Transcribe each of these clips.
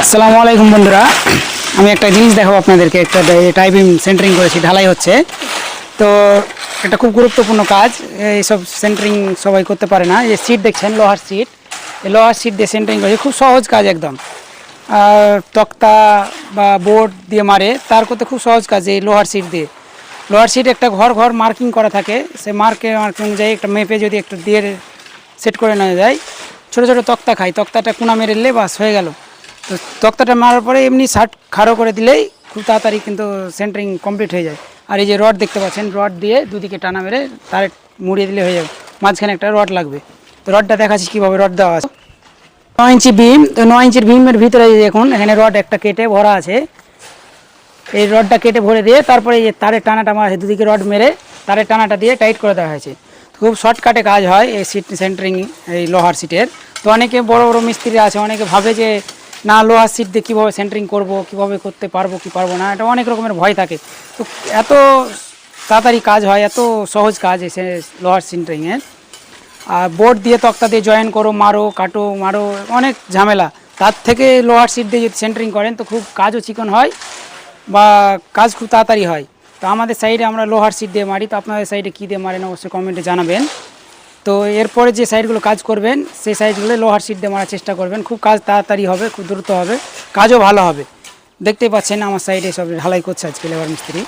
আসসালামু আলাইকুম বন্ধুরা, আমি একটা জিনিস দেখাবো আপনাদেরকে। একটা টাইপিং সেন্টারিং করেছি, ঢালাই হচ্ছে। তো এটা খুব গুরুত্বপূর্ণ কাজ। এইসব সেন্টারিং সবাই করতে পারে না। এই সিট দেখছেন, লোহার সিট। এই লোহার সিট দিয়ে সেন্টারিং করেছি, খুব সহজ কাজ একদম। আর তক্তা বা বোর্ড দিয়ে মারে, তার করতে খুব সহজ কাজ এই লোহার সিট দিয়ে। লোহার সিট একটা ঘর ঘর মার্কিং করা থাকে, সে মার্কিং অনুযায়ী একটা মেপে যদি একটু দিয়ে সেট করে নেওয়া যায়। ছোটো ছোটো তক্তা খাই, তক্তাটা কোনা মেরে দিলে বাস হয়ে গেল। তো তক্তাটা মারার পরে এমনি শার্ট খাড়ো করে দিলেই খুব তাড়াতাড়ি কিন্তু সেন্টারিং কমপ্লিট হয়ে যায়। আর এই যে রড দেখতে পাচ্ছেন, রড দিয়ে দুদিকে টানা মেরে তারে মুড়িয়ে দিলে হয়ে যাবে। মাঝখানে একটা রড লাগবে। তো রডটা দেখাচ্ছি কীভাবে রড দেওয়া আছে। 9 ইঞ্চি বিম, তো 9 ইঞ্চির বিমের ভিতরে দেখুন এখানে রড একটা কেটে ভরা আছে। এই রডটা কেটে ভরে দিয়ে তারপরে এই যে তারের টানাটা মারা আছে, দুদিকে রড মেরে তারের টানাটা দিয়ে টাইট করে দেওয়া হয়েছে। খুব শর্টকাটে কাজ হয় এই সিট সেন্টারিং, এই লোহার সিটের। তো অনেকে বড় বড় মিস্ত্রি আছে, অনেকে ভাবে যে না লোহার সিট দিয়ে কীভাবে সেন্টারিং করবো, কীভাবে করতে পারবো কি পারবো না, এটা অনেক রকমের ভয় থাকে। তো এত তাড়াতাড়ি কাজ হয়, এত সহজ কাজ এসে লোহার সেন্টারিংয়ের। আর বোর্ড দিয়ে তক্তা দিয়ে জয়েন করো, মারো কাটো মারো, অনেক ঝামেলা। তার থেকে লোহার সিট দিয়ে যদি সেন্টারিং করেন তো খুব কাজও চিকন হয় বা কাজ খুব তাড়াতাড়ি হয়। তো আমাদের সাইডে আমরা লোহার সিট দিয়ে মারি, তো আপনাদের সাইডে কী দিয়ে মারেন অবশ্যই কমেন্টে জানাবেন। তো এরপরে যে সাইডগুলো কাজ করবেন সেই সাইডগুলো লোহার সিট দিয়ে মারার চেষ্টা করবেন, খুব কাজ তাড়াতাড়ি হবে, খুব দ্রুত হবে, কাজও ভালো হবে। দেখতেই পাচ্ছেন আমার সাইডে সব ঢালাই করছে আজকে লেবার মিস্ত্রি।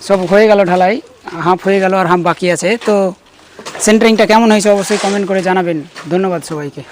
সব হয়ে গেল ঢালাই, হাফ হয়ে গেল আর হাফ বাকি আছে। তো সেন্টারিংটা কেমন হয়েছে অবশ্যই কমেন্ট করে জানাবেন। ধন্যবাদ সবাইকে।